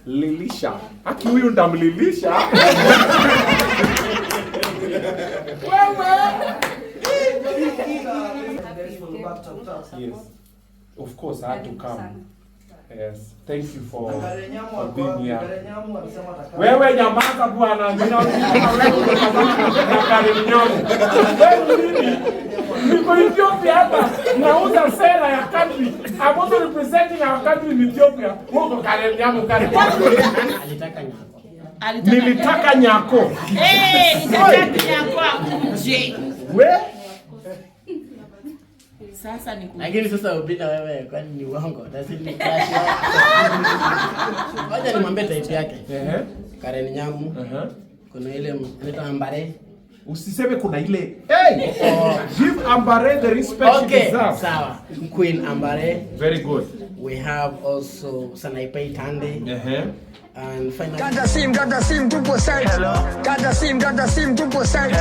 Lilisha. Haki huyu ndamlilisha. Yes. Of course, I had to come. Yes. Thank you for being here. Wewe nyamaza bwana. Niko Ethiopia hapa. Nauza sera ya country. I'm also representing our country in Ethiopia. Mungu kale nyamo kale. Nilitaka nyako. Nilitaka nyako akuje. Wewe sasa ni lakini sasa Obinna wewe kwani ni uongo? Lazima crash. Wacha nimwambie type yake. Karen Nyamu. Kuna ile inaitwa Ambare. Usiseme kuna ile. Hey! Give Ambare the respect she deserves. Sawa. Queen Ambare. Very good. We have also Sanaipai Tande. And finally got the sim, tupo side. Got the sim, tupo side.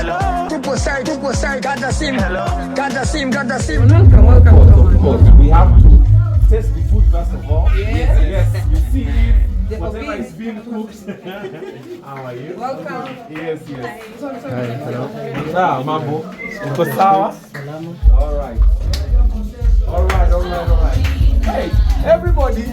Tupo side, got the sim. Got the sim. Welcome. Of course, we have to taste the food first of all. Yes. You see whatever is being cooked. How are you? Welcome. Yes. Hi, hello. Mambo. Uko sawa? All right. Hey, everybody.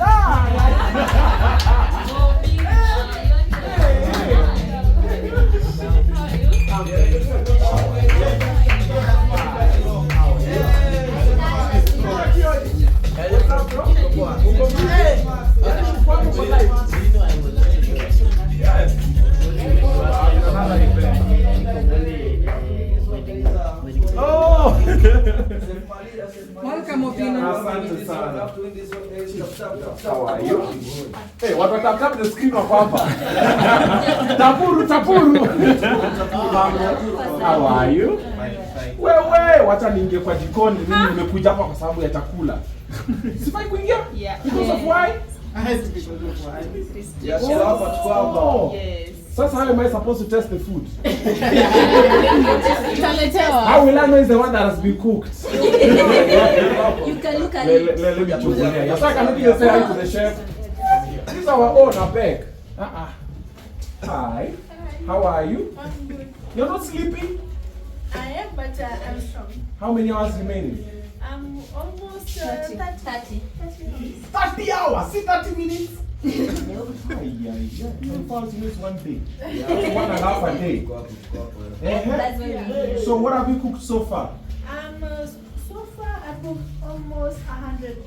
Welcome Obinna. Asante sana. How are you? Hey, what tap the screen of hapa. Tapuru. How are you? Wewe, wacha niingie kwa jikoni. Mimi nimekuja hapa kwa sababu ya chakula. Sifai kuingia? Yeah. Because of why? Yes. So how am I supposed to test the food? Utaletewa. How will I know it's the one that has been cooked? You can look at it. Let me choose here. Yes, I can even say hi to the chef. This is our own, I beg. Hi. How are you? I'm good. You're not sleeping? I am, but I'm strong. How many hours remaining? I'm almost 30 minutes. 30 hours? See 30 minutes? In fact, you miss one day. 1.5 a day. So what have you cooked so far? So far I cooked almost 100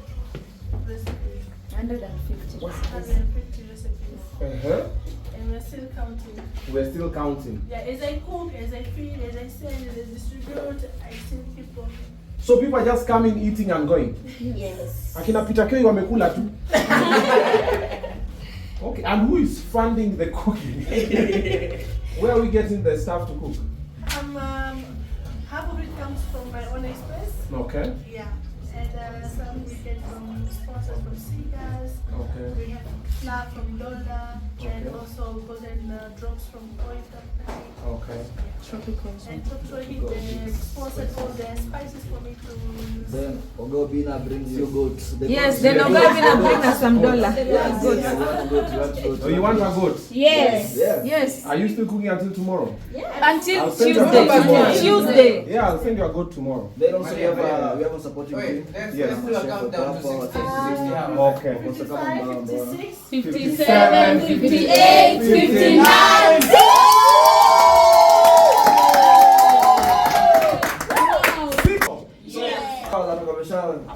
recipes. 150 recipes. And we're still counting. We're still counting. Yeah, as I cook, as I feed, as I send, as I distribute, I still keep on. So people are just coming, eating and going? Yes. Akina Peter Kei wamekula tu. Okay, and who is funding the cooking? Where are we getting the stuff to cook? Half of it comes from my own expense. Okay. Yeah. And some we get from sponsors from Seagulls. Okay. We have flour from Lola. And also golden drops from oil company. Okay. And Totally they sponsored all the spices for me to use. Then Oga Obinna brings you goats. Yes, then Oga Obinna bring us some dollar. So you want a goat? Yes. Yes. Are you still cooking until tomorrow? Until I'll send you a goat tomorrow. Tuesday. Yeah, I'll send you a goat tomorrow. Then also we have a supporting team. Yes. Okay. 55, 56, 57, 58, 59.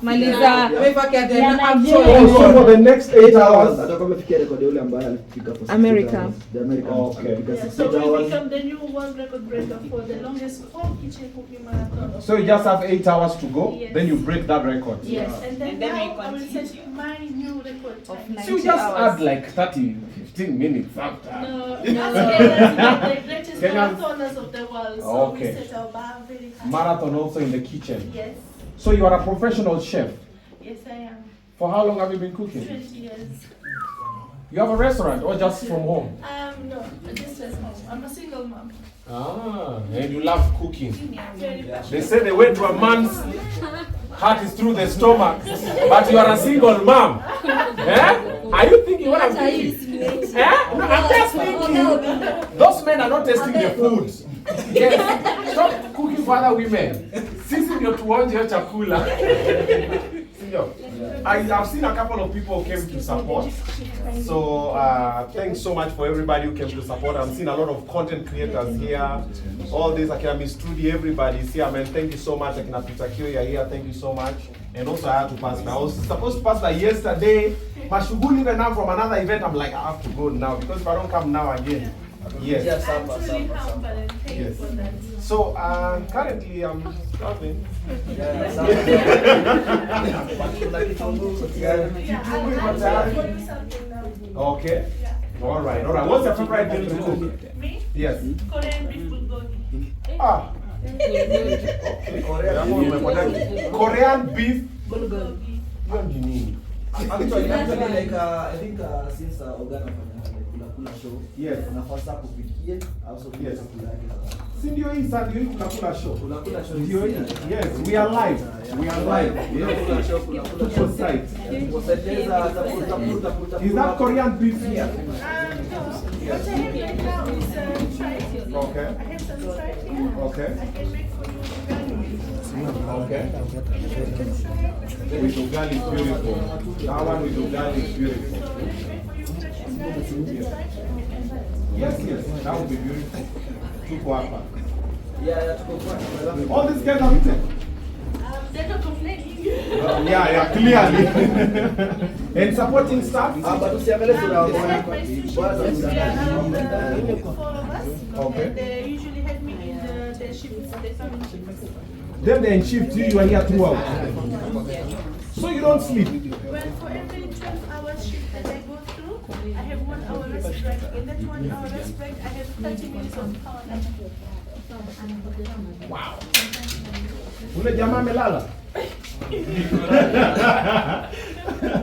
Maliza. So for the next 8 hours, America. Okay. so we become the new world record breaker for the longest home kitchen cooking marathon. So you just have 8 hours to go, Yes. then you break that record. Yes, and then then now we I will continue. set my new record time. So you just add like 30, 15 minutes after. No, the greatest Kenyans. marathoners of the world. So Okay. we set our bar very high. Marathon also in the kitchen. Yes, So you are a professional chef. yes I am. For how long have you been cooking? 20 years. You have a restaurant or just from home? No, just at home. I'm a single mom. Ah, and you love cooking. Very passionate. They say the way to a man's heart is through the stomach, but you are a single mom. Eh? Are you thinking thinking what I'm thinking. No, I'm just thinking. Those men are not tasting the food. Yes. Stop cooking for other women. Sisi ndio tuonje hiyo chakula. I've seen a couple of people who came to support. So thanks so much for everybody who came to support. I'm seeing a lot of content creators here. All this, Akina Miss Trudy, everybody's here, man. Thank you so much. Akina Peter Kyo, you're here. Thank you so much. And also I had to pass by. I was supposed to pass by yesterday. Mashuguli even now from another event. I'm like, I have to go now because if I don't come now again. Yes. I'm truly humble and thank you for that. So currently I'm struggling. Okay. All right. What's your favorite meal to cook? Me? Yes. Korean beef bulgogi. Ah. Okay. Korean beef Bulgogi. hiyo ni nini? Actually, like, I think since Oga kula show, Yes. nafasa kupikie, also Yes. kula yake. Si ndio hii sasa ndio hii kula show. Kula show. Ndio hii. Yes, we are live. We are live. Yes. Kula show, kula Tuko site. Is that Korean beef here? No. What I have right now is tripe. Okay. I have some tripe here. Okay. I can make for you ugali. Okay. With ugali is beautiful. That one with ugali is beautiful. So I can make for you fresh ugali. Yes, that would be beautiful. Tuko hapa. Yeah, tuko kwa. All these guys are eating. They're not complaining. Yeah, clearly. And supporting staff. But usiangalie sura yao. Despite my sushi, we are around 4 of us. Okay. And they usually help me in the shifts. They come in shifts. Then they shift you are here throughout. So you don't sleep. Well, for every 12-hour shift that I go through, I have 1 hour rest break. In that 1 hour rest break, I have 30 minutes of power nap. Wow. Ule jamaa amelala.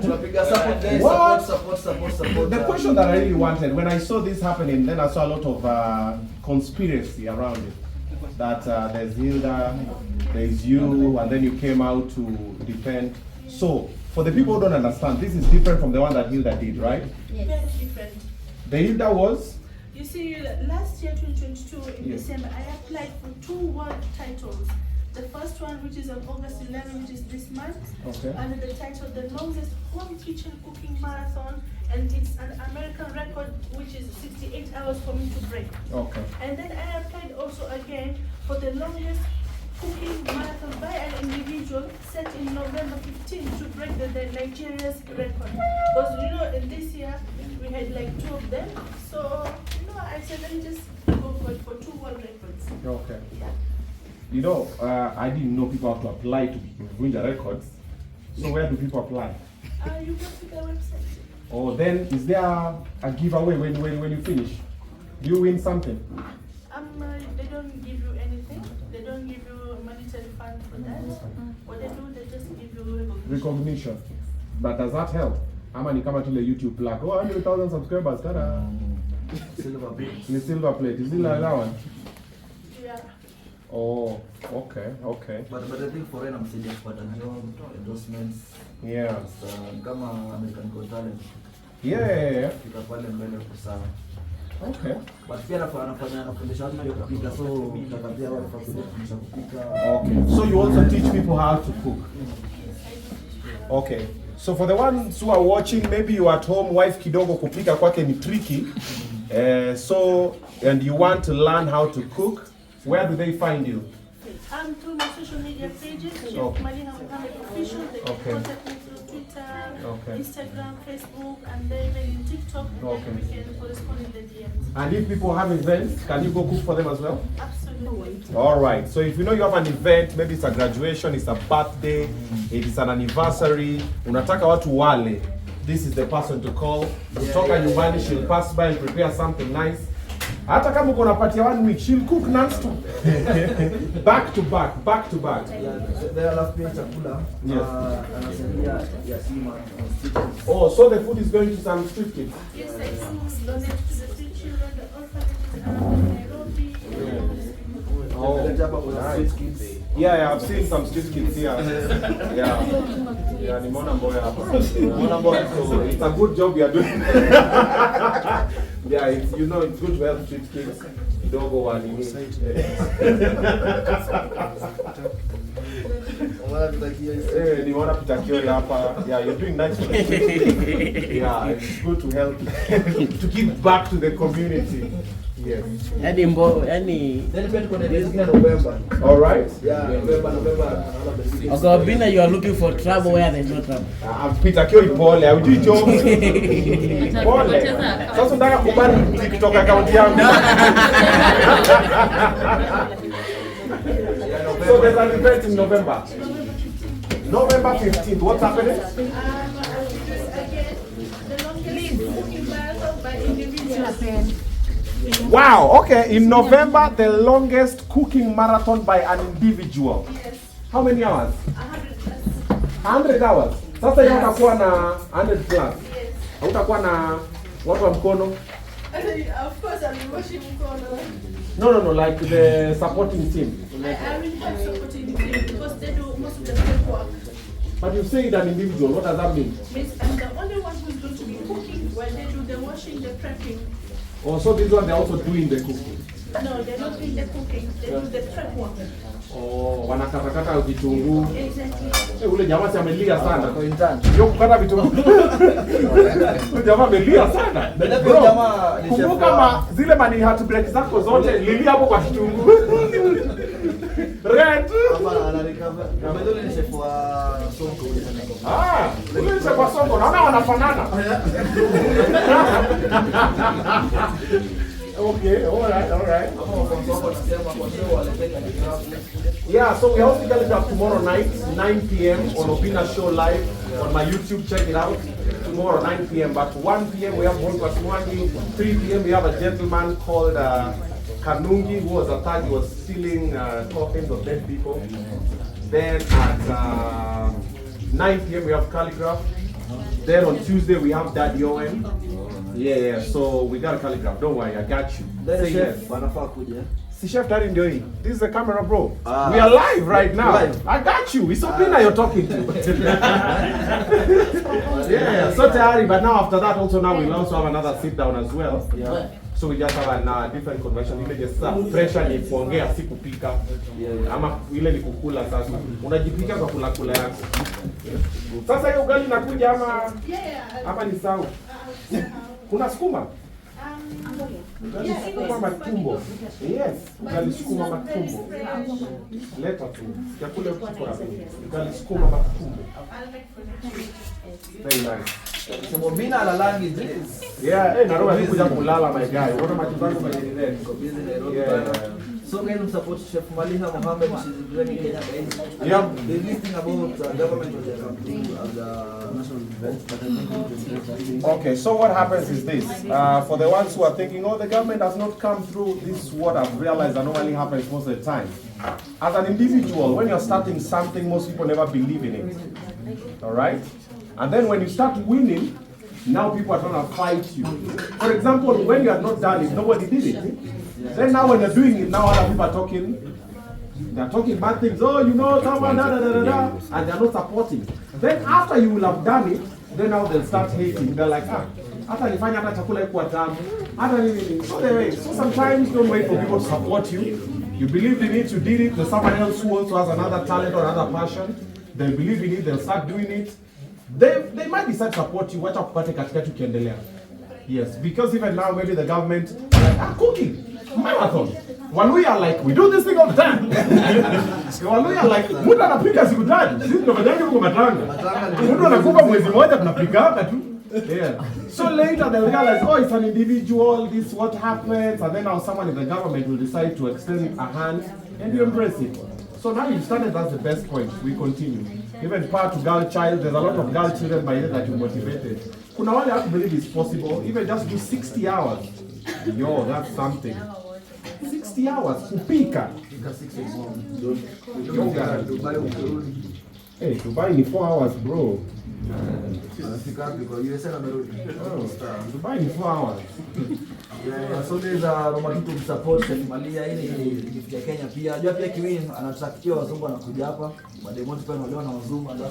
Tunapiga support day, What? support. The question that I really wanted, when I saw this happening, then I saw a lot of conspiracy around it. That there's Hilda, there's you, and then you came out to defend. So, for the people who don't understand, this is different from the one that Hilda did, right? Very different. The Hilda was? You see, last year, 2022, in Yes. December, I applied for 2 world titles. The first one, which is on August 11, which is this month, Okay. under the title The Longest Home Kitchen Cooking Marathon, and it's an American record, which is 68 hours for me to break. Okay. And then I applied also again for the longest cooking marathon by an individual set in November 15 to break the Nigeria's record. Because in this year we had like 2 of them. So I said let me just go for 2 world records. Okay. I didn't know people have to apply to win the records. So where do people apply? You go to the website. Or then is there a giveaway when you finish? Do you win something? They don't give you anything. They don't give you a monetary fund for that. What they do, they just give you Recognition. But does that help? Ama ni kama tule YouTube plaque. Oh, 100,000 subscribers. Tada. Silver plate. Ni silver plate. Is it like that one? Yeah. Oh, okay. But I think foreign I'm saying for the job endorsements. Yeah. Kama American Got Talent. Yeah. Fika pale mbele kwa sawa. Okay. But pia anafundisha watu pia kupika, so tutakapia watu kufundisha kupika. Okay. So you also teach people how to cook. Okay. So for the ones who are watching, maybe you at home, wife kidogo kupika kwake ni tricky. And you want to learn how to cook, where do they find you? Through my social media pages, Okay. Maliha official. They can Okay. contact me through Twitter, Okay. Instagram, Facebook, and then even in TikTok. And Okay. then we can correspond in the DMs. And if people have events, can you go cook for them as well? Absolutely. All right. So if you know you have an event, maybe it's a graduation, it's a birthday, it is an anniversary, unataka watu wale, this is the person to call. Kutoka nyumbani, she'll pass by and prepare something nice. Hata kama uko na party ya 1 week, she'll cook non-stop. Back to back. Yeah, there are last pia chakula. Yes. Anasaidia yatima. Oh, so the food is going to some street kids? Yes, I do donate to the street children, the orphanages around Nairobi. Oh, nice. Yeah, I've seen some street kids here. Yeah, nimeona mboya hapa. So it's a good job you are doing. Yeah, it's, you know, it's good to help street kids. Dogo wa nini. Nimeona Pitakiori hapa. Yeah, you're doing nice for the kids. Yeah, it's good to help to give back to the community. Yes. Then pia tuko na November. All right. Yeah, November. Oga Obinna, you are looking for trouble where there's no trouble. Pitakiori pole, haujui joke. Pole. Sasa unataka kubani TikTok account yangu. So there's an event in November. November 15th. What's happening? Again, the longest cooking marathon by individuals. Wow, okay. In November, the longest cooking marathon by an individual. Yes. How many hours? 100 plus. 100 hours. Sasa hiyo utakuwa na 100 plus. Yes. Hautakuwa na watu wa mkono? Of course, I'll be washing mkono. No, like the supporting team. I will have supporting team because they do most of the paperwork. But you say it an individual. What does that mean? Means I'm the only one who's going to be cooking while they do the washing, the prepping. Oh, so this one they're also doing the cooking. No, they're not doing the cooking. They do the prep work. Oh, wanakatakata vitunguu. Exactly. Ule jamaa si amelia sana. Kwa intern. Yo kukata vitunguu. Ule jamaa amelia sana. Bro, jamaa ni chef. Kumbuka zile mani heartbreak zako zote lilia hapo kwa kitunguu. Red. Hapa anarecover. Mbele ni chef wa Sonko ule. Ule chef wa Sonko naona wanafanana. Okay, all right. Yeah, so we host the calendar tomorrow night, 9 p.m. on Obinna Show live on my YouTube. Check it out. Tomorrow 9 p.m. But 1 p.m. we have Mwangi. 3 p.m. we have a gentleman called Kanungi who was attacked. He was stealing coffins of dead people. Then at 9 p.m. we have Calligraph. Then on Tuesday we have Daddy Owen. Yeah, so we got a calligraph. Don't worry, I got you. Then Say chef yes. wanafaa kuja. Si chef tayari ndio hii. This is the camera, bro. We are live right now. Live. I got you. It's Obinna you're talking to. Yeah, so tayari, but now after that also now we'll also have another sit down as well. Yeah. So we just have a different convention. Ile just pressure ni kuongea si kupika. Ama ile ni kukula sasa. Unajipika kwa kula yako. Sasa hiyo ugali inakuja ama ni sawa? Kuna sukuma? Ugali sukuma matumbo. Yes, ugali sukuma matumbo. Leta tu. Chakula kiko hapo. Ugali sukuma matumbo. Very nice. Sema Obinna alalangi this. Yeah, naroa kuja kulala my guy. Unaona machizangu majendelea. Niko busy Nairobi. Yeah. So guys, support Chef Maliha Mohammed. She's running Kenya guys. Yeah. They're listing about government of the national events, but I think it's interesting. Okay, so what happens is this. For the ones who are thinking, oh, the government has not come through, this is what I've realized that normally happens most of the time. As an individual, when you're starting something, most people never believe in it. All right? And then when you start winning, now people are trying to fight you. For example, when you had not done it, nobody did it. Then now when you're doing it, now other people are talking. They're talking bad things. Oh, you know, someone, and they're not supporting. Then after you will have done it, then now they'll start hating. They're like, after you find out chakula ikuwa tamu, so sometimes don't wait for people to support you. You believed in it, you did it. There's someone else who also has another talent or another passion. They believe in it, they'll start doing it. They might decide to support you. Wacha kupate katikati ukiendelea. Yes, because even now maybe the government like, cooking marathon. Waluya are like, we do this thing all the time. Waluya are like, mtu anapika siku tatu. Sisi tunafanyanga kwa matanga. Mtu anakupa mwezi mmoja tunapika hapa tu. Yeah. So later they'll realize, oh, it's an individual, this is what happens, and then now someone in the government will decide to extend a hand and you embrace it. So now you started, that's the best point. We continue. Even part to girl child, there's a lot of girl children by that you motivated. Kuna wale have to believe it's possible, even just do 60 hours. Yo, that's something. 60 hours, kupika. Hey, Dubai ni 4 hours, bro. Dubai ni 4 hours. Yeah, so there's a romantic support Mahlia ile gift ya Kenya pia. Unajua pia Kiwin anatutakia wazungu wanakuja hapa. Mademo pia wanaolewa na wazungu ndio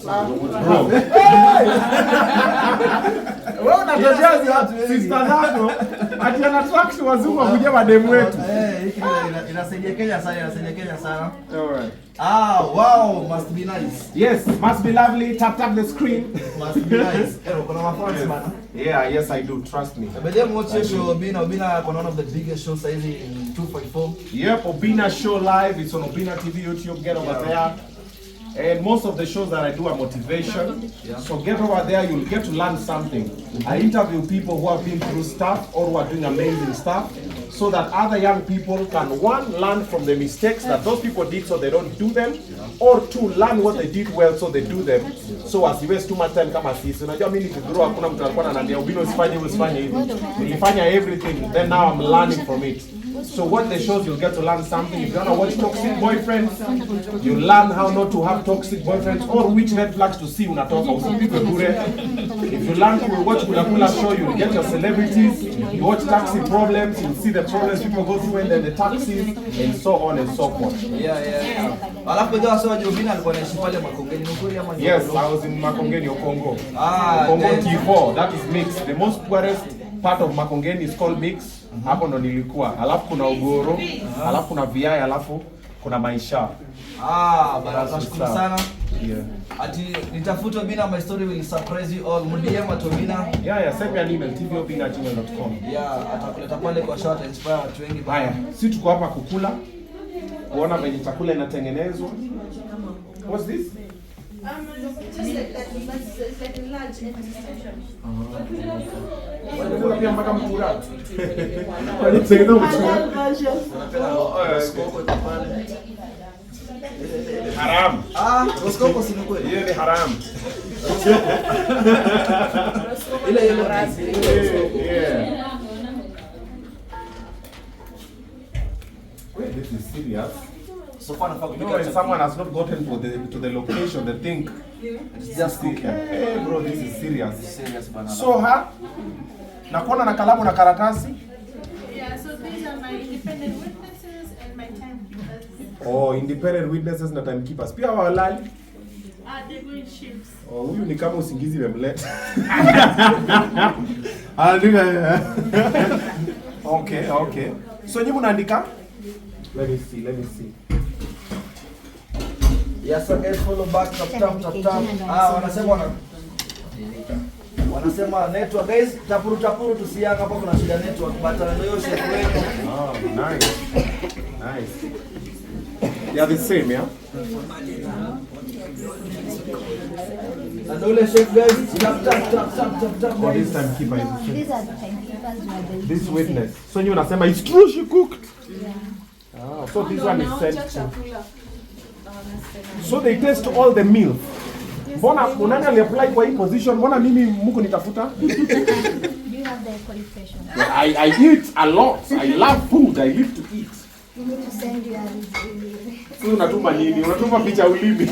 Wewe unatojazi watu sister zako ati anatract wazungu wakuja mademu wetu. Hiki inasaidia Kenya sana, inasaidia Kenya sana. Alright. Wow, must be nice. Yes, must be lovely. Tap the screen. Must be nice. Kuna mafans bana. Yeah, yes I do. Trust me. Bedem watch show Obinna one of the biggest shows in 254. Yep, Obinna show live. It's on Obinna TV YouTube. Get over there. And most of the shows that I do are motivation. Yeah. So get over there, you'll get to learn something. I interview people who have been through stuff or who are doing amazing stuff, so that other young people can, one, learn from the mistakes that those people did so they don't do them, or two, learn what they did well so they do them. So as you waste too much time kama sisi. Unajua mimi nikigrow hakuna mtu alikuwa ananiambia Obinna usifanye hivi. Nilifanya everything. Then now I'm learning from it. So what they shows, you'll get to learn something. If you don't know what toxic boyfriends, you learn how not to have toxic boyfriends or which red flags to see unatoka usipigwe bure. If you learn to watch Kula show, you'll get your celebrities. You watch taxi problems, you'll see the problems people go through and then the taxis and so on and so forth. Yeah. Alafu ndio sawa Obinna alikuwa anaishi pale Makongeni mkuri ama ni? Yes, I was in Makongeni Okongo. Okongo T4, that is mixed. The most poorest part of Makongeni is called mix. Hapo ndo nilikuwa. Alafu kuna Ugoro, alafu kuna Viai, alafu kuna Maisha. Bana tunashukuru sana. Yeah. Ati nitafuta Obinna, my story will surprise you all. Mdiema Obinna. Yeah, send me an email tvobinna@gmail.com. Yeah, atakuleta pale kwa short inspire watu wengi. Haya, si tuko hapa kukula. Kuona venye chakula inatengenezwa. What's this? Just like that, but it's like a large institution. Unaweza pia mpaka mtura. Walitengeneza mtura. Haram. Roskoko si kweli. Hiyo ni haram. Ile rasmi. Yeah. Wait, this is serious. So far when someone has not gotten to the location, they think it's just cooking. Hey bro, this is serious. Serious bana. So nakuona na kalamu na karatasi. Yeah, so these are my independent witnesses and my timekeepers. Oh, independent witnesses na timekeepers. Pia walali. They're going shifts. Oh, huyu ni kama usingizi imemleta. Okay. So nyinyi mnaandika? Let me see. Yes, so guys, follow back, tap. Wanasema network guys, tapuru tusianga hapa kuna shida network, but ndio hiyo shida kwenu. Oh, nice. They are the same, yeah? And all the chef guys, tap. Oh, this timekeeper is the same. These are the timekeepers. This witness. So you unasema it's true she cooked. Yeah. So this one is sent to. So they test all the meals. Mbona unani aliapply kwa hii position? Mbona mimi mko nitafuta? Do you have the qualification? Yeah, I eat a lot. I love food. I live to eat. You need to send your resume. So unatuma nini? Unatuma picha ulimi.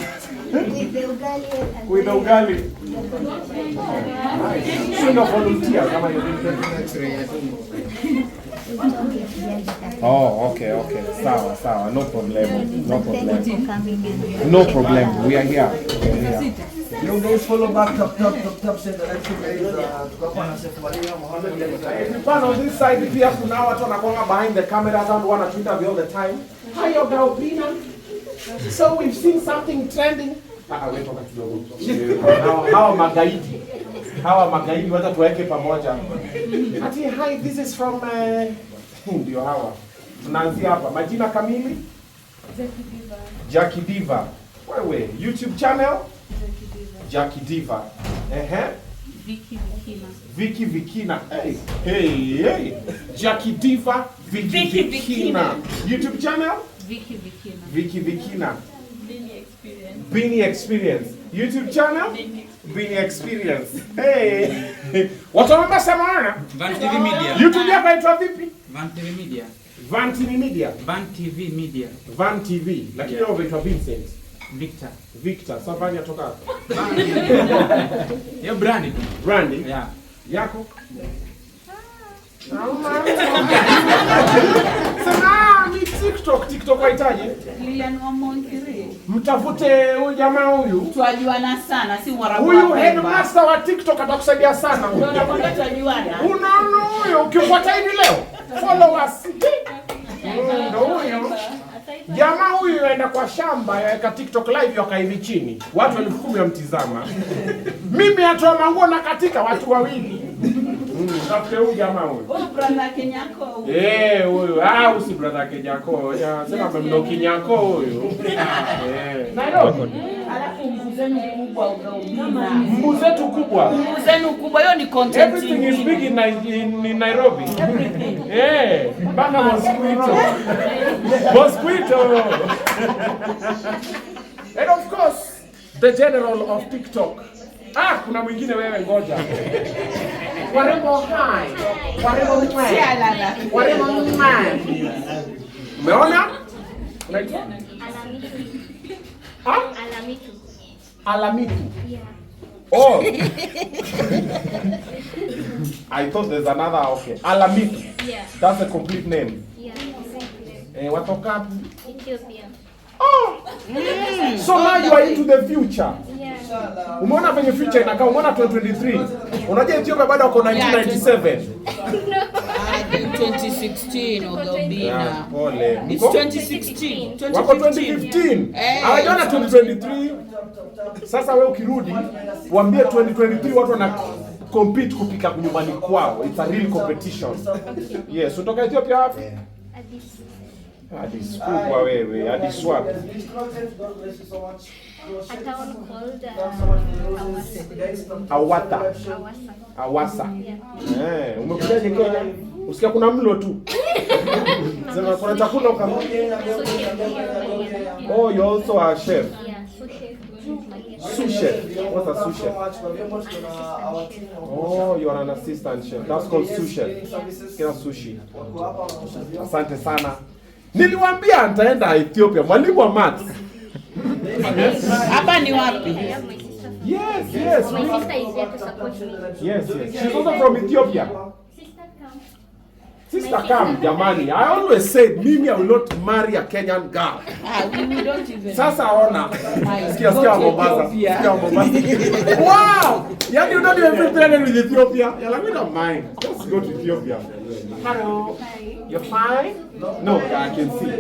With the ugali and With the ugali. So no volunteer kama you Oh, okay. Sawa. No problem. No problem. We are here. You guys follow back, tap, send the next guys. Tukakuwa na chef Maliha, Mohamed. Pan on this side, pia kuna watu wanakuwa behind the camera, don't want to interview all the time. Hi, Oga Obinna. So we've seen something trending. Hawa magaidi wacha tuweke pamoja. Ati hi, this is from ndio hawa. Tunaanzia hapa. Majina kamili? Jackie Diva. Wewe, YouTube channel? Jackie Diva. Vicky Vikina. Hey. Jackie Diva, Vicky Vikina. YouTube channel? Vicky Vikina. Bini Experience. YouTube channel? Bini Experience. Hey. Watu wamesema wana? Van TV Media. YouTube yako inaitwa vipi? Van TV Media. Van TV Media. Van TV Media. Van TV. Lakini wewe unaitwa Vincent. Victor. Savani atoka hapo. Hiyo brandi. Brandi? Yeah. Yako? Sema ni TikTok waitaje? Lilian wa Monkiri. Mtafute huyu jamaa huyu. Tuajuana sana, si Mwarabu. Huyu headmaster wa TikTok atakusaidia sana huyu. Ndio nakwambia tuajuana. Unaona huyo ukifuata hivi leo? Follow us. Ndio huyo. Jamaa huyu aenda kwa shamba yaweka TikTok live yaka hivi chini. Watu 10,000 wamtizama. Mimi atoa manguo na katika watu wawili. Tafute huyu jamaa huyu. Huyu brother Kenyako. Huyu. Usi brother Kenyako. Sema mno Kenyako huyu. Nairobi. Alafu mbuzenu kubwa Oga Obinna. Mbuzetu kubwa. Mbuzenu kubwa, hiyo ni content. Everything is big in Nairobi. Bana mosquito. And of course, the general of TikTok. Kuna mwingine wewe ngoja. Warembo hai. Warembo mwe. Warembo mwe. Umeona? Unaitwa? Alamitu. Alamitu. Yeah. Oh. I thought there's another. Okay. Alamitu. Yeah. That's the complete name. Yeah, exactly. Watoka? Ethiopia. Oh. So now you are into the future. Yeah. Umeona venye future inakaa, umeona 2023. Unajua Ethiopia bado wako 1997. 2016 Oga Obinna. Pole. It's 2016. Wako 2015. Hawajaona 2023. Sasa wewe ukirudi, waambie 2023 watu wana compete kupika nyumbani kwao. It's a real competition. Yes, kutoka Ethiopia wapi? Addis kubwa wewe, Addis wapi? A town called Awasa. Umekujaje Kenya? Usikia kuna mlo tu. Sema kuna chakula kama. Oh, you also a chef. Yeah, sous chef. Sous chef. What's a sous chef? Oh, you are an assistant chef. That's called sous chef. Kila sushi. Asante sana. Niliwaambia nitaenda Ethiopia, mwalimu wa maths. Hapa ni wapi? Yes. My sister is there to support me. Yes. She's also from Ethiopia. Sister come, jamani. I always said, mimi I will not marry a Kenyan girl. We don't even. Sasa ona. Sikia Mombasa. Wow! Yani you don't even feel threatened with Ethiopia. You're like, we don't mind. Let's go to Ethiopia. Hello. You're fine? No, I can see.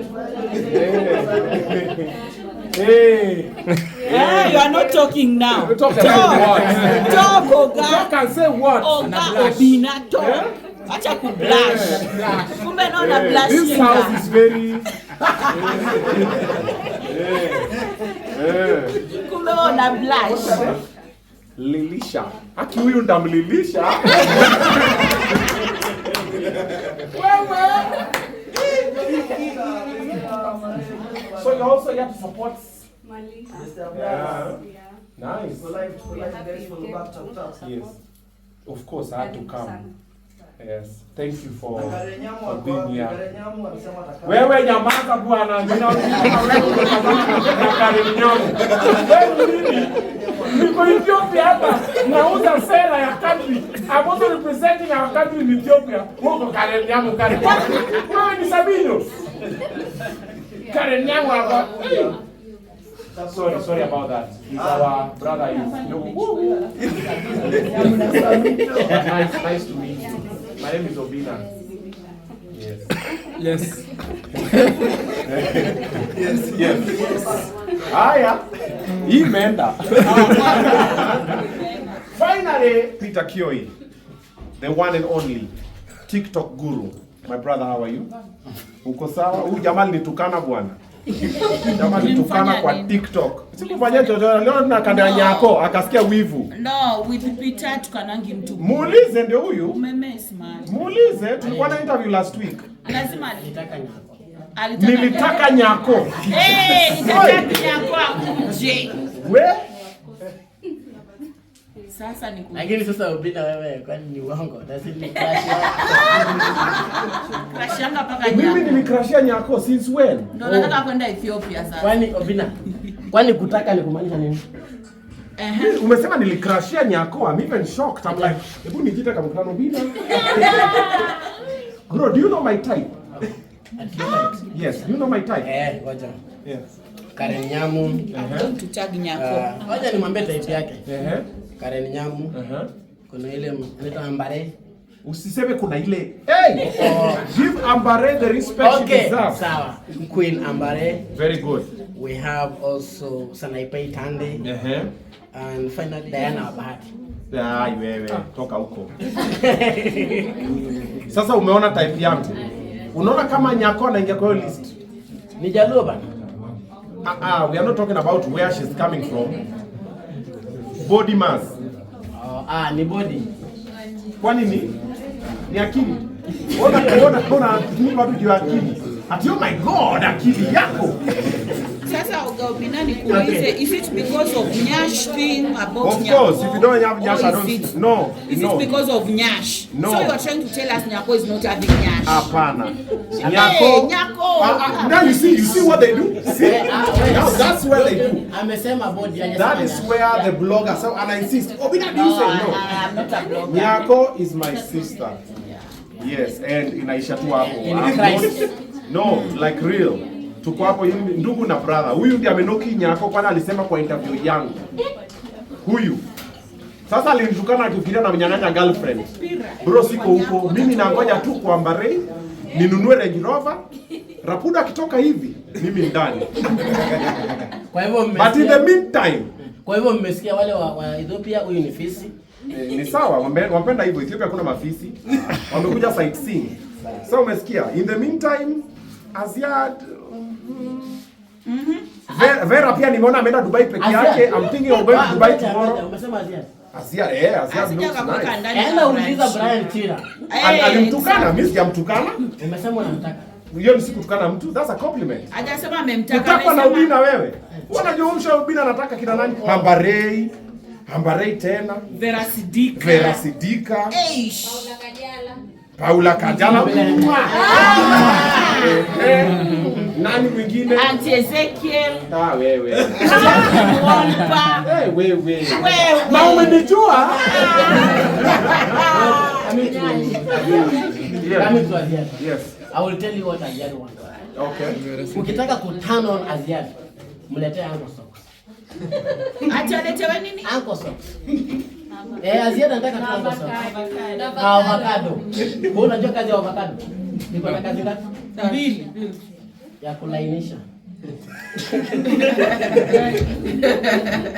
Hey. You are not talking now. Talk about what? Talk, Oga. Talk and say what? Oga Obinna talk. Acha ku blush. Kumbe naona blush. This house is very. Kumbe naona blush. Lilisha. Haki huyu ndamlilisha. So you also have to support Maliha. Yeah. Nice. Yes. Yes. Of course, I had to come. Yes. Thank you for being here. Wewe nyamaza bwana. Niko Ethiopia hapa. Nauza sera ya country. I'm also representing our country in Ethiopia. Huko Karen Nyamu Karen. Wewe ni Sabino. Karen Nyamu hapa. Sorry about that. He's our brother. Nice to meet you. My name is Obinna. Yes. Yes. Haya. Imeenda. Finally, Peter Kioi, the one and only TikTok guru. My brother, how are you? Uko sawa? Huyu jamaa nitukana bwana. Jamaa nitukana kwa TikTok. Sikufanya chochote. Leo tunakanda nyako akasikia wivu. No, with Peter tukanangi mtu. Muulize ndio huyu. Umemess man. Muulize, tulikuwa na interview last week. Lazima alitaka nyako. Nilitaka nyako. Nilitaka nyako akuje. We? Sasa ni Lakini sasa Obinna wewe kwani ni uongo? Lazima ni crash yanga paka nyako. Mimi nilikrashia nyako since when? Ndio nataka kwenda Ethiopia sasa. Kwani Obinna Kwani kutaka ni kumaanisha nini? Umesema nilikrashia nyako. I'm even shocked. I'm like, hebu nijite kama mkutano Obinna. Bro, do you know my type? Yes, do you know my type? Ngoja. Yes. Karen Nyamu. To tag nyako. Ngoja nimwambie type yake. Karen Nyamu. Kuna ile anaitwa Ambare. Usiseme kuna ile. Hey! Give Ambare the respect she deserves. Sawa. Queen Ambare. Very good. We have also Sanaipai Tande. And finally Diana Bahati. Wewe toka huko. Sasa umeona type yangu. Unaona kama nyako anaingia kwa hiyo list. Ni Jaluo bana. We are not talking about where she's coming from. Body mass. Ni body. Kwa nini? Ni akili. Ona ni watu jua akili. Ati oh my god, akili yako. Sasa Oga Obinna nikuulize, is it because of Nyash thing about Of course, if you don't have Nyash, I don't. No. Is it because of Nyash? No. So you are trying to tell us Nyako is not having Nyash? Hapana. Nyako. Now you see what they do? See? Now that's where they do. Amesema body. That is where the blogger, so and I insist. Obinna, do you say no? I'm not a blogger. Nyako is my sister. Yes, and inaisha tu hapo. In Christ. No, like real. Tuko hapo ndugu na brother. Huyu ndiye amenoki Nyako kwani alisema kwa interview yangu. Huyu. Sasa alinitukana akifikiria na mnyang'anya girlfriend. Bro, siko huko. Mimi nangoja tu kwa Ambare ninunue Range Rover. Rapuda akitoka hivi, mimi ndani. Kwa hivyo But in the meantime, kwa hivyo mmesikia wale wa Ethiopia, huyu ni fisi. Ni sawa, wapenda hivyo. Ethiopia kuna mafisi. Wamekuja sightseeing. So umesikia? In the meantime, Aziad Vera pia nimeona ameenda Dubai peke yake. I'm thinking of going to Dubai tomorrow. Umesema Aziad? Aziad looks nice. Enda uliza Brian Chira. Alimtukana, mimi sijamtukana. Umesema unamtaka. Hiyo ni sikutukana mtu. That's a compliment. Hajasema amemtaka. Utaka na Obinna wewe. Unajua Obinna anataka kina nani? Ambare tena. Vera Sidika. Paula Kajala. Nani mwingine? Auntie Ezekiel. Wewe. Wewe. Na umenijua? Yes. I will tell you what Aziad wants. Okay. Ukitaka ku turn on Aziad, mletee Uncle Socks. Aletewe nini? Uncle Socks. Aziad anataka tu Uncle Socks. Avocado. Wewe unajua kazi ya avocado? Niko na kazi ngapi? 2. Ya kulainisha.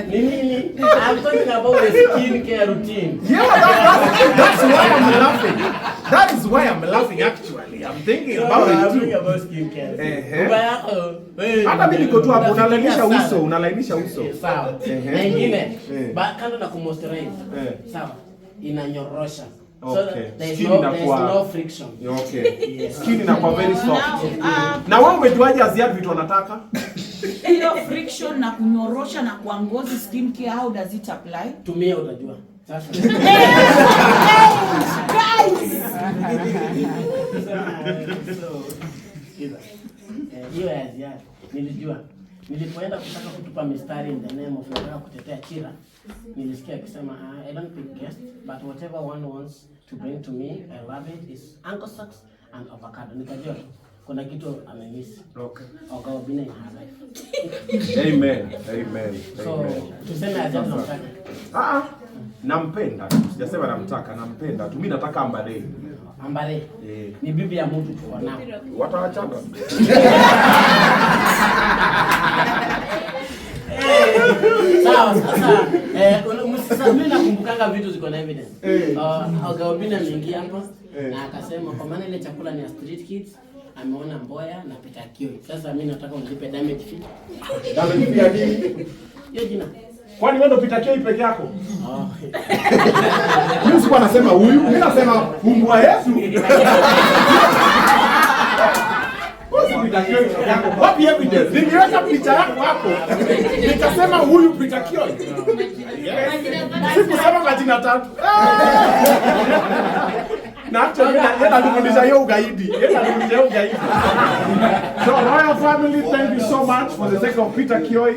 Nini? I'm talking about the skin care routine. Yeah, that's why I'm laughing. That is why I'm laughing actually. I'm thinking about it too. About skin care. Hata mimi niko tu hapo unalainisha uso. Sawa. Na ingine, kando na kumoisturize. Sawa. Inanyorosha. So there is no friction. Okay. Yes. Skin inakuwa very soft. Na wewe umejuaje Aziad vitu anataka? Hiyo friction na kunyorosha na kwa ngozi skin care, how does it apply? Tumia utajua. Sasa. Guys. Hiyo ya Aziad nilijua. Nilipoenda kutaka kutupa mistari in the name of nataka kutetea Chira, nilisikia akisema I don't pick guests, but whatever one wants to bring to me, I love it, is Uncle Socks and avocado. Nikajua kuna kitu amemiss. Okay. Oga Obinna in her life. Amen. So tuseme Aziad tunamtaka. Nampenda. Sijasema namtaka, nampenda. Tu mimi nataka Ambare. Ambare. Ni bibi ya mtu tu wanao. Wataachana. Sawa, sasa mimi nakumbukanga vitu ziko na evidence. Oga Obinna aliingia hapa na akasema kwa maana ile chakula ni ya street kids, ameona mboya na pita kioi. Sasa mimi nataka unilipe damage fee. Damage fee ya nini? Hiyo jina. Kwani wewe ndo pita kioi peke yako? Mimi sikuwa nasema huyu, mimi nasema mbwa Yesu. Wapi evidence? Niliweka picha yako hapo. Nikasema huyu pita kioi. Sikusema majina tatu. Na actually yeye alifundisha hiyo ugaidi. Yeye alifundisha hiyo ugaidi. So royal family, thank you so much for the sake of Peter Kioi.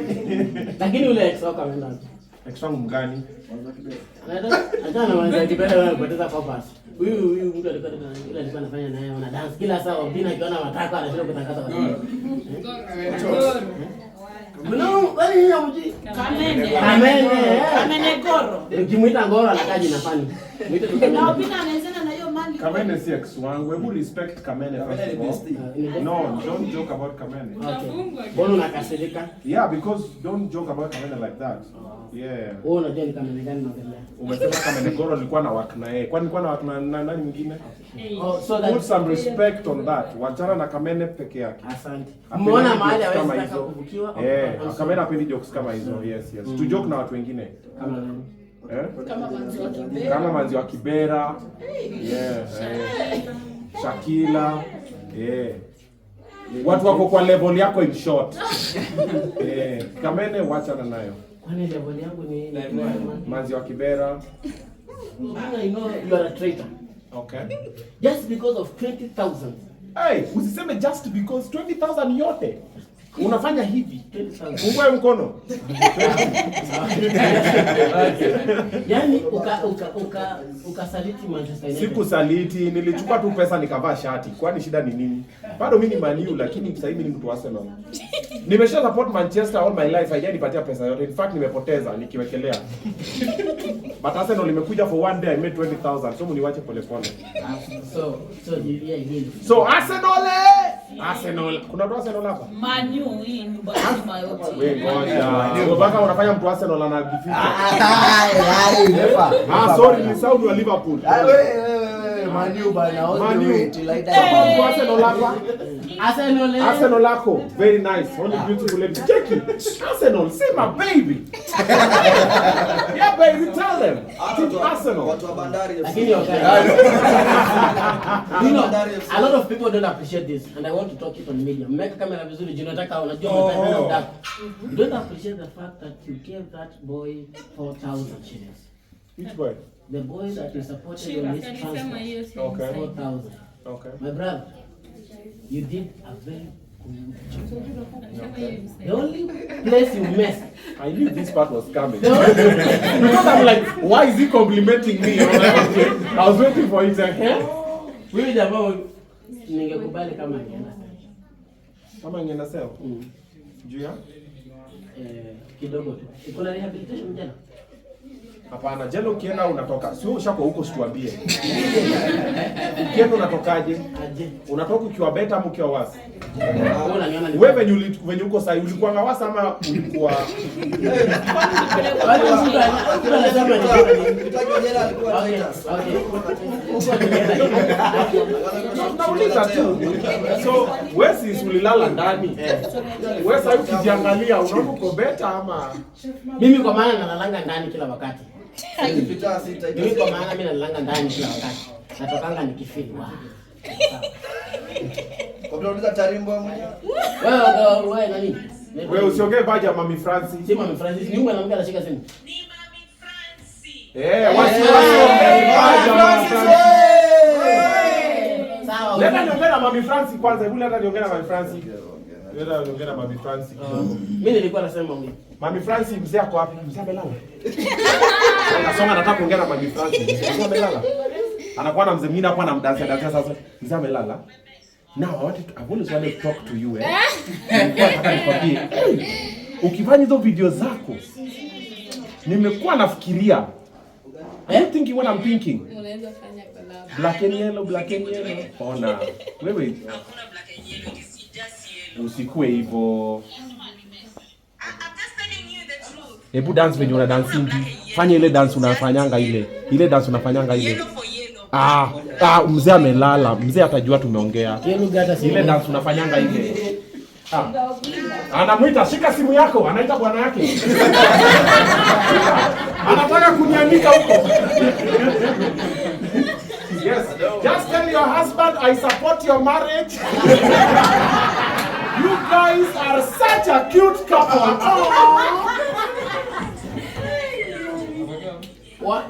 Lakini ule ex wako ameenda. Ex wangu mgani? Hata na mwanzo kipenda wewe kupoteza compass. Huyu mtu alikuwa anafanya naye wana dance kila saa Obinna akiona matako anashinda kutangaza watu. Mno, wale ni mji. Kamene goro. Ukimuita ngoro anakaa jina fani. Muite tu Na Obinna anaanza na hiyo mali. Kamene si ex wangu. Hebu respect Kamene first of all. No, don't joke about Kamene. Okay. Mbona unakasirika? Yeah, because don't joke about Kamene like that. Yeah. Wewe unajua ni Kamene gani unaongelea? Umesema Kamene Goro nilikuwa na work na yeye. Kwani nilikuwa na work na nani mwingine? Oh, so that Put some respect on that. Wachana na Kamene peke yake. Asante. Umeona mahali hawezi taka kuvukiwa? Kamene hapendi jokes kama hizo. Yes. To joke na watu wengine. Kama nani? Kama manzi wa Kibera. Shakila. Watu wako kwa level yako in short. Kamene wachana nayo. Kwani level yangu ni Manzi wa Kibera. I know you are a traitor. Okay. Just because of 20,000. Hey, usiseme just because 20,000 yote. Unafanya hivi. 20,000. Fungue mkono. Yaani ukasaliti Manchester United. Sikusaliti, nilichukua tu pesa nikavaa shati. Kwani shida ni nini? Bado mimi ni Man U lakini sasa hivi ni mtu wa Arsenal. Nimesha support Manchester all my life, haijanipatia pesa yote. In fact nimepoteza nikiwekelea. But Arsenal imekuja for one day I made 20,000. So mniwache pole pole. So Arsenal. Kuna mtu Arsenal hapa? Man U hii ni bwana yote. Wewe ngoja. Mpaka unafanya mtu Arsenal anajificha. Sorry ni sound wa Liverpool. Man U bana, all the way to like that. Arsenal hapa. Arsenal lako. Very nice. Only beautiful lady. Check it. Arsenal, say my baby. Yeah baby, tell them. Arsenal. Watu wa Bandari. Lakini okay. You know, a lot of people don't appreciate this and I want to talk it on media. Mmeka kamera vizuri juu nataka unajua mtandao ndako. You don't appreciate the fact that you gave that boy 4,000 shillings. Which boy? The boy that you supported on his transfer. Okay. 4,000. Okay. My brother, you did a very good job. The only place you missed. I knew this part was coming. Because I'm like, why is he complimenting me? I was waiting for it. Wewe jamaa ningekubali kama angeenda. Kama angeenda sell? Juu ya? Kidogo tu. Kuna rehabilitation jana? Hapana, jana ukienda unatoka. Sio ushako huko situambie. Ukienda unatokaje? Aje. Unatoka ukiwa better ama ukiwa worse? Wewe venye uko sasa ulikuwa ngawasa ama ulikuwa nauliza tu. So wewe si ulilala ndani. Wewe sasa ukijiangalia unaona uko better ama mimi kwa maana nalalanga ndani kila wakati. Mimi kwa maana mimi nalalanga ndani kila wakati. Natokanga nikifeel. Kwa vile unataka tarimbo mwenyewe. Wewe nani? Wewe usiongee baje Mami Francis. Si Mami Francis, ni mwanamke anashika simu. Ni Mami Francis. Wasiongee baje Mami Francis. Sawa. Leta niongee na Mami Francis kwanza, hebu leta niongee na Mami Francis. Leta niongee na Mami Francis. Mimi nilikuwa nasema mimi. Mami Francis mzee ako wapi? Mzee amelala. Anasoma nataka kuongea na Mami Francis. Mzee amelala. Anakuwa na mzee mwingine hapo anamdansia sasa. Mzee amelala. Now I've always wanted to talk to you ukifanya hizo video zako nimekuwa nafikiria thinking what I'm thinking. Unaweza fanya collab. Black and yellow. Ona. Wewe. Hakuna black and yellow, it's just yellow. Usikue hivyo. I'm just telling you the truth. Hebu dance venye una dancing. Fanya ile dance unafanyanga ile. Ile dance unafanyanga ile. Yellow for yellow. Mzee amelala. Mzee atajua tumeongea. Ile dance unafanyanga ile. Anamuita, shika simu yako, anaita bwana yake. Anataka kuniandika huko. Yes, just tell your husband I support your marriage. You guys are such a cute couple. What?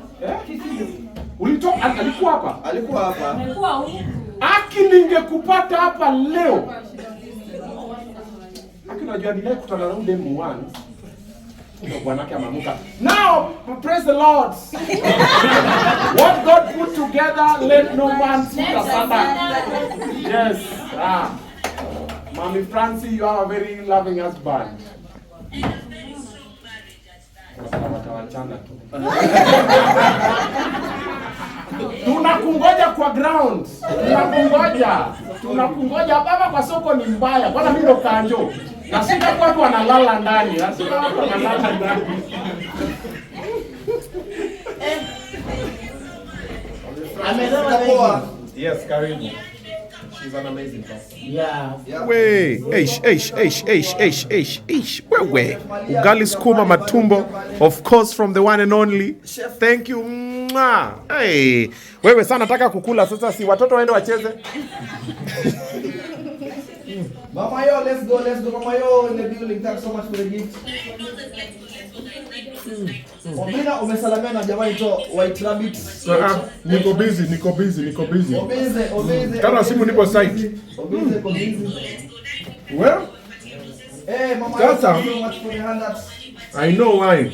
Ulitoa alikuwa hapa. Alikuwa hapa. Alikuwa huko. Aki ningekupata hapa leo. Aki najua nile kutana na ule muwani. Ndio bwanake amamuka. Now, praise the Lord. What God put together, let no man put asunder. Yes. Mommy Francie, you are a very loving husband. Tunakungoja kwa ground. Tunakungoja baba, kwa soko ni mbaya. Bwana mimi ndo kanjo. Nasika watu wanalala ndani. Nasika watu wanalala ndani. Yes, karibu. She's an amazing person. Yeah. Wewe, wewe. Ugali skuma matumbo, of course from the one and only. Thank you. Hey. Wewe sana nataka kukula sasa, si watoto waende wacheze. Mama yo, let's go. Mama yo in the building. Thanks so much for the gift. Obinna, umesalamia na jamaa ito White Rabbit. Niko busy. Obinna. Kana simu nipo site. Obinna. Well, Hey, Mama, that's thank you so much for the handouts. I know why.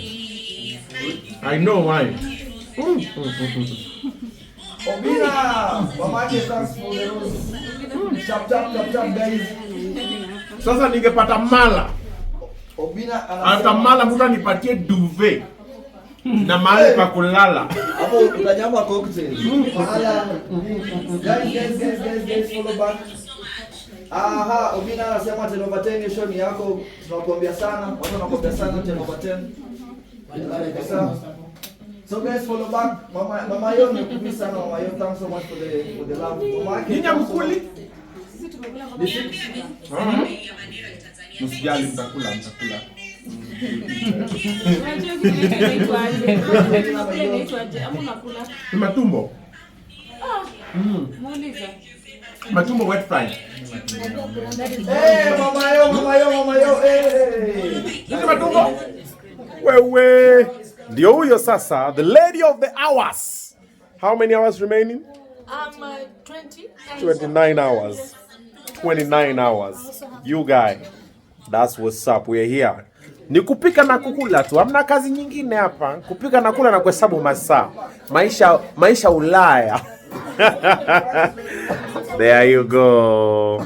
Obinna, Mama, thanks for the rose. Chap, guys. Sasa ningepata mala. Obinna Hata mala mtu anipatie duvet na mahali pa kulala. Hapo utajamba cocktail. Guys, follow back. Aha, Obinna anasema 10 over 10 show ni yako. Tunakuambia sana. Watu wanakuambia sana 10 over 10. So guys, follow back. Mama yo nimekumiss sana Mama yo. Thanks so much for the love. Mama yake. Ninya mkuli. Msijali, mtakula. Matumbo. Matumbo wet fry. Hey, mama yo. Hey. Nini matumbo? Wewe. Ndio huyo sasa, the lady of the hours. How many hours remaining? 29 hours. 29 hours. You guy. That's what's up. We're here. Ni kupika na kukula tu. Hamna kazi nyingine hapa. Kupika na kula na kuhesabu masaa. Maisha Ulaya. There you go.